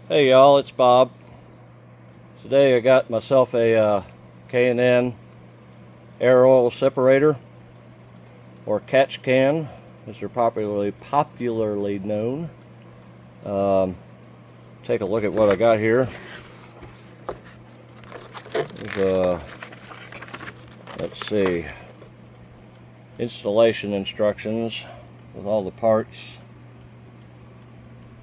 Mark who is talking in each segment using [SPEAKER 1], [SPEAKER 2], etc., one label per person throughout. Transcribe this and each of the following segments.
[SPEAKER 1] Hey y'all, it's Bob. Today I got myself a K&N air oil separator, or catch can as they're popularly known. Take a look at what I got here. Let's see, installation instructions with all the parts.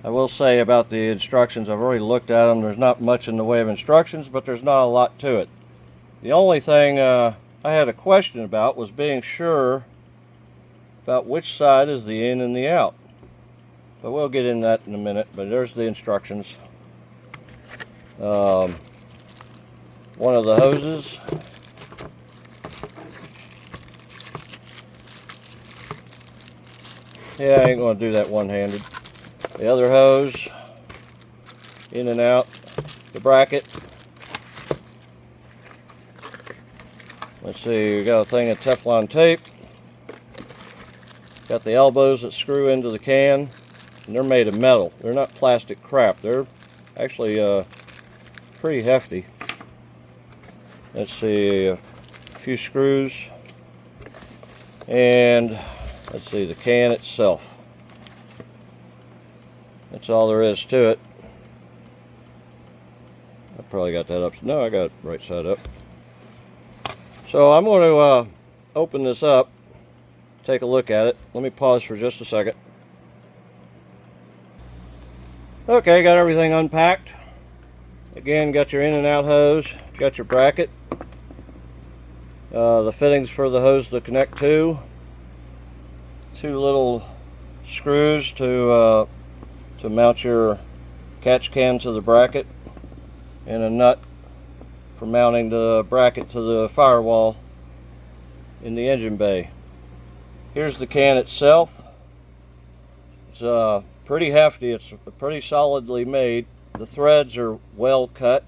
[SPEAKER 1] I will say about the instructions, I've already looked at them. There's not much in the way of instructions, but there's not a lot to it. The only thing I had a question about was being sure about which side is the in and the out. But we'll get into that in a minute, but there's the instructions. One of the hoses. Yeah, I ain't going to do that one-handed. The other hose, in and out, the bracket. Let's see, we got a thing of Teflon tape. Got the elbows that screw into the can, and they're made of metal. They're not plastic crap. They're actually pretty hefty. Let's see, a few screws, and let's see, the can itself. That's all there is to it. I probably got that up. No, I got it right side up. So I'm going to open this up, take a look at it. Let me pause for just a second. Okay, got everything unpacked. Again, got your in and out hose, got your bracket, the fittings for the hose to connect to, two little screws to mount your catch can to the bracket, and a nut for mounting the bracket to the firewall in the engine bay. Here's the can itself. It's pretty hefty. It's pretty solidly made. The threads are well cut.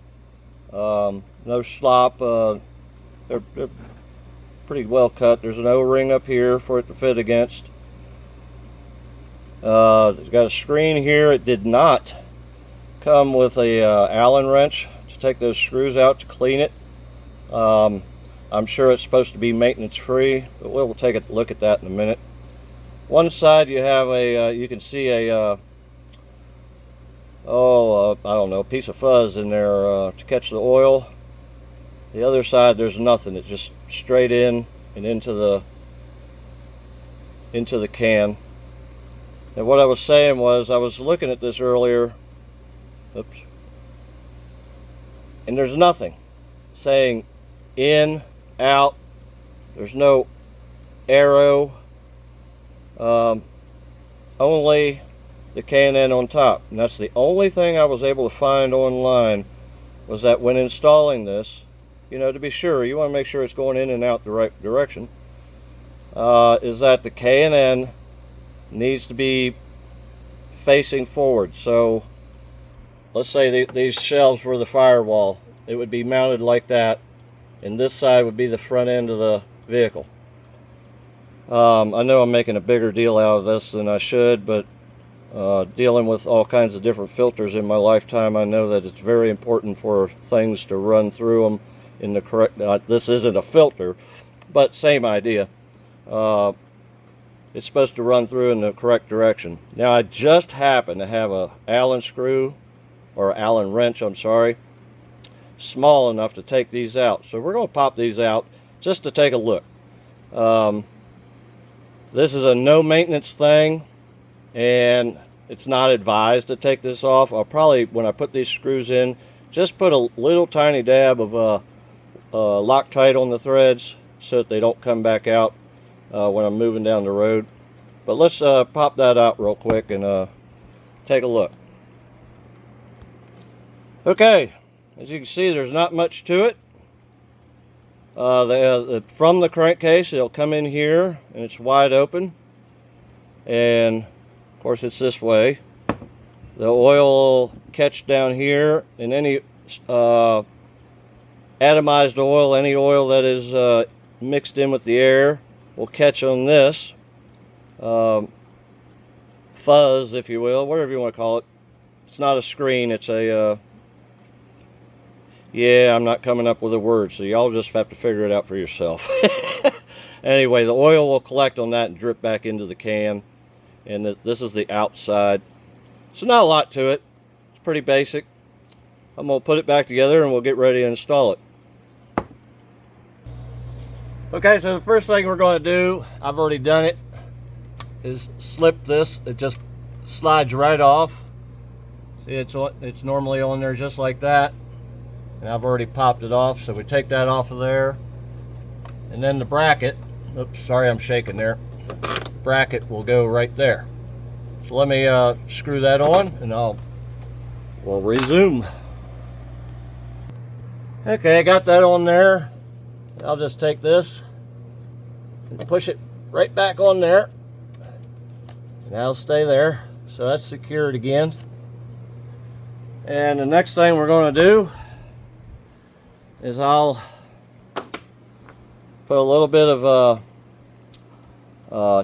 [SPEAKER 1] No slop. They're pretty well cut. There's an O-ring up here for it to fit against. It's got a screen here. It did not come with a Allen wrench to take those screws out to clean it. I'm sure it's supposed to be maintenance free, but we'll take a look at that in a minute. One side you have you can see a I don't know, piece of fuzz in there to catch the oil. The other side there's nothing. It's just straight in and into the can. And what I was saying was, I was looking at this earlier, oops, and there's nothing saying in, out. There's no arrow, only the K&N on top. And that's the only thing I was able to find online, was that when installing this, you know, to be sure, you want to make sure it's going in and out the right direction, is that the K&N needs to be facing forward. So let's say these shelves were the firewall. It would be mounted like that, and this side would be the front end of the vehicle. I know I'm making a bigger deal out of this than I should, but dealing with all kinds of different filters in my lifetime, I know that it's very important for things to run through them in the correct, this isn't a filter, but same idea. It's supposed to run through in the correct direction. Now, I just happen to have a Allen screw, or Allen wrench, I'm sorry, small enough to take these out. So we're going to pop these out just to take a look. This is a no maintenance thing, and it's not advised to take this off. I'll probably, when I put these screws in, just put a little tiny dab of Loctite on the threads so that they don't come back out when I'm moving down the road. But let's pop that out real quick and take a look. Okay, as you can see, there's not much to it. From the crankcase, it'll come in here and it's wide open, and of course it's this way. The oil will catch down here, and any atomized oil, any oil that is mixed in with the air, will catch on this fuzz, if you will, whatever you want to call it, It's not a screen, it's a, yeah, I'm not coming up with a word, so y'all just have to figure it out for yourself. Anyway, the oil will collect on that and drip back into the can. And this is the outside. So not a lot to it. It's pretty basic. I'm going to put it back together and we'll get ready to install it. Okay, so the first thing we're going to do, I've already done it, is slip this. It just slides right off. See, it's normally on there just like that. And I've already popped it off, so we take that off of there. And then the bracket, oops, sorry I'm shaking there. Bracket will go right there. So let me screw that on and we'll resume. Okay, I got that on there. I'll just take this and push it right back on there. And that'll stay there. So that's secured again. And the next thing we're going to do is I'll put a little bit of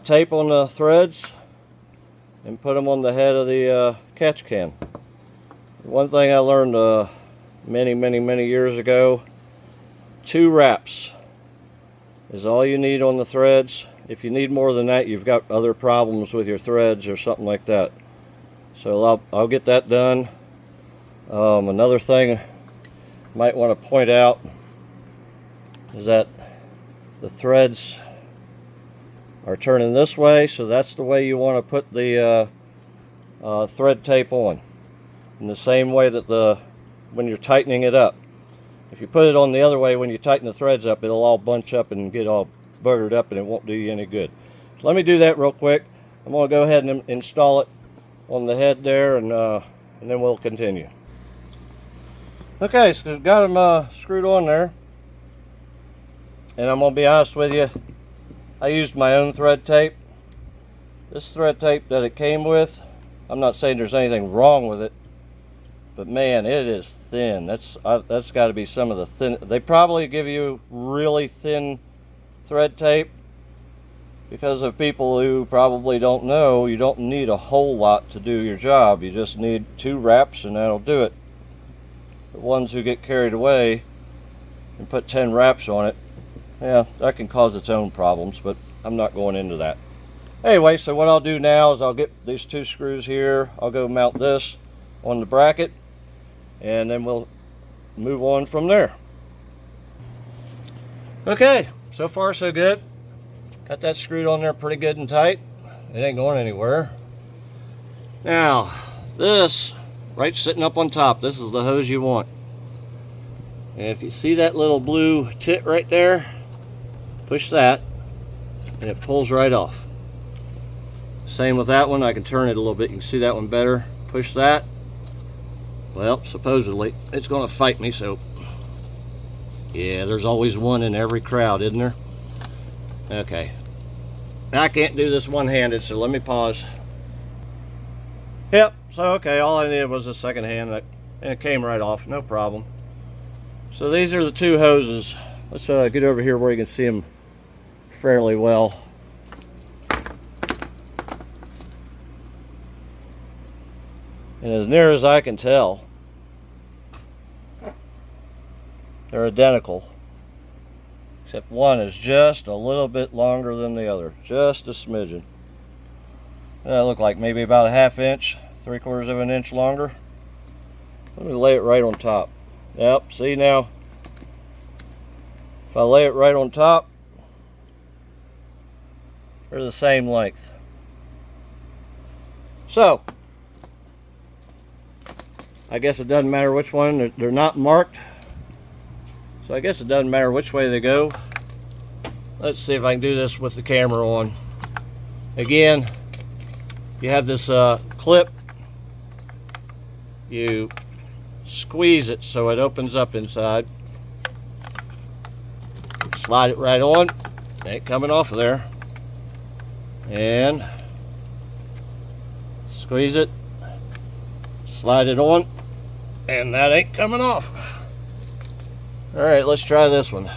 [SPEAKER 1] tape on the threads and put them on the head of the catch can. One thing I learned many years ago, 2 wraps is all you need on the threads. If you need more than that, you've got other problems with your threads or something like that. So I'll get that done. Another thing I might want to point out is that the threads are turning this way, so that's the way you want to put the thread tape on. In the same way that when you're tightening it up. If you put it on the other way, when you tighten the threads up, it'll all bunch up and get all buggered up and it won't do you any good. So let me do that real quick. I'm going to go ahead and install it on the head there, and then we'll continue. Okay, so I've got them screwed on there. And I'm going to be honest with you, I used my own thread tape. This thread tape that it came with, I'm not saying there's anything wrong with it, but man, it is thin. That's got to be some of the thin. They probably give you really thin thread tape because of people who probably don't know. You don't need a whole lot to do your job. You just need 2 wraps and that'll do it. The ones who get carried away and put 10 wraps on it, yeah, that can cause its own problems, but I'm not going into that. Anyway, so what I'll do now is I'll get these 2 screws here. I'll go mount this on the bracket, and then we'll move on from there. Okay, so far so good. Got that screwed on there pretty good and tight. It ain't going anywhere. Now, this right sitting up on top, this is the hose you want. And if you see that little blue tit right there, push that and it pulls right off. Same with that one. I can turn it a little bit. You can see that one better. Push that. Well, supposedly it's going to fight me, so yeah, there's always one in every crowd, isn't there? Okay, I can't do this one-handed, so let me pause. Yep, so okay, all I needed was a second hand, and it came right off, no problem. So these are the 2 hoses. Let's get over here where you can see them fairly well. And as near as I can tell, they're identical, except one is just a little bit longer than the other, just a smidgen. That look like maybe about a 1/2 inch, 3/4 of an inch longer. Let me lay it right on top. Yep, see now, if I lay it right on top, they're the same length. So I guess it doesn't matter which one. They're not marked, so I guess it doesn't matter which way they go. Let's see if I can do this with the camera on. Again, you have this clip. You squeeze it so it opens up inside. Slide it right on. Ain't coming off of there. And squeeze it. Slide it on. And that ain't coming off. Alright, let's try this one.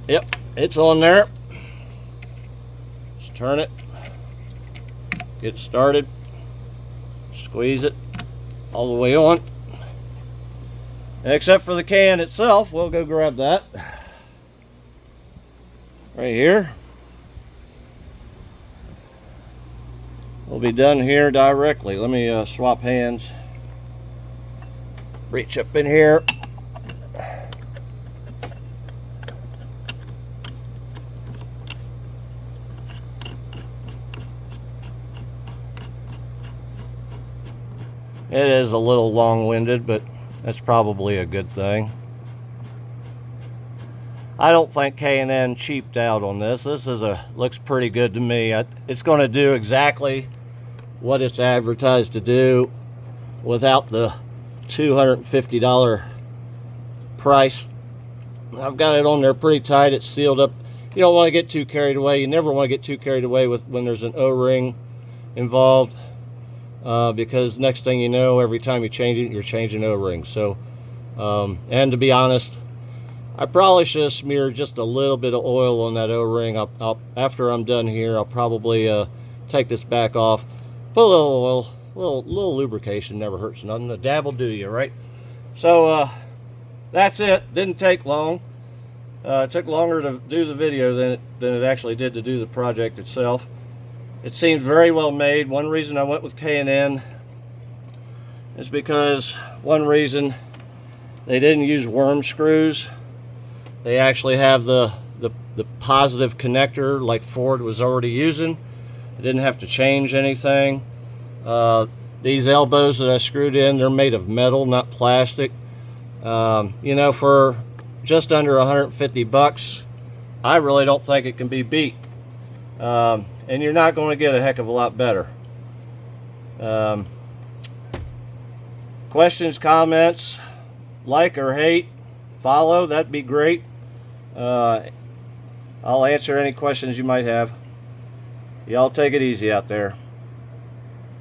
[SPEAKER 1] Yep, it's on there. Let's turn it. Get started. Squeeze it all the way on. And except for the can itself, we'll go grab that. Right here. We'll be done here directly. Let me swap hands. Reach up in here. It is a little long-winded, but that's probably a good thing. I don't think K&N cheaped out on this. This is looks pretty good to me. It's going to do exactly what it's advertised to do without the $250 price. I've got it on there pretty tight. It's sealed up. You don't want to get too carried away. You never want to get too carried away when there's an O-ring involved, because next thing you know, every time you change it, you're changing O-rings. So, and to be honest, I probably should have smeared just a little bit of oil on that O-ring. After I'm done here, I'll probably take this back off, put a little oil, little lubrication, never hurts nothing. A dab will do you, right? So that's it. Didn't take long. It took longer to do the video than it actually did to do the project itself. It seems very well made. One reason I went with K&N is because one reason they didn't use worm screws. They actually have the positive connector like Ford was already using. I didn't have to change anything. These elbows that I screwed in, they're made of metal, not plastic. You know, for just under 150 bucks, I really don't think it can be beat. And you're not going to get a heck of a lot better. Questions, comments, like or hate, follow, that'd be great. I'll answer any questions you might have. Y'all take it easy out there.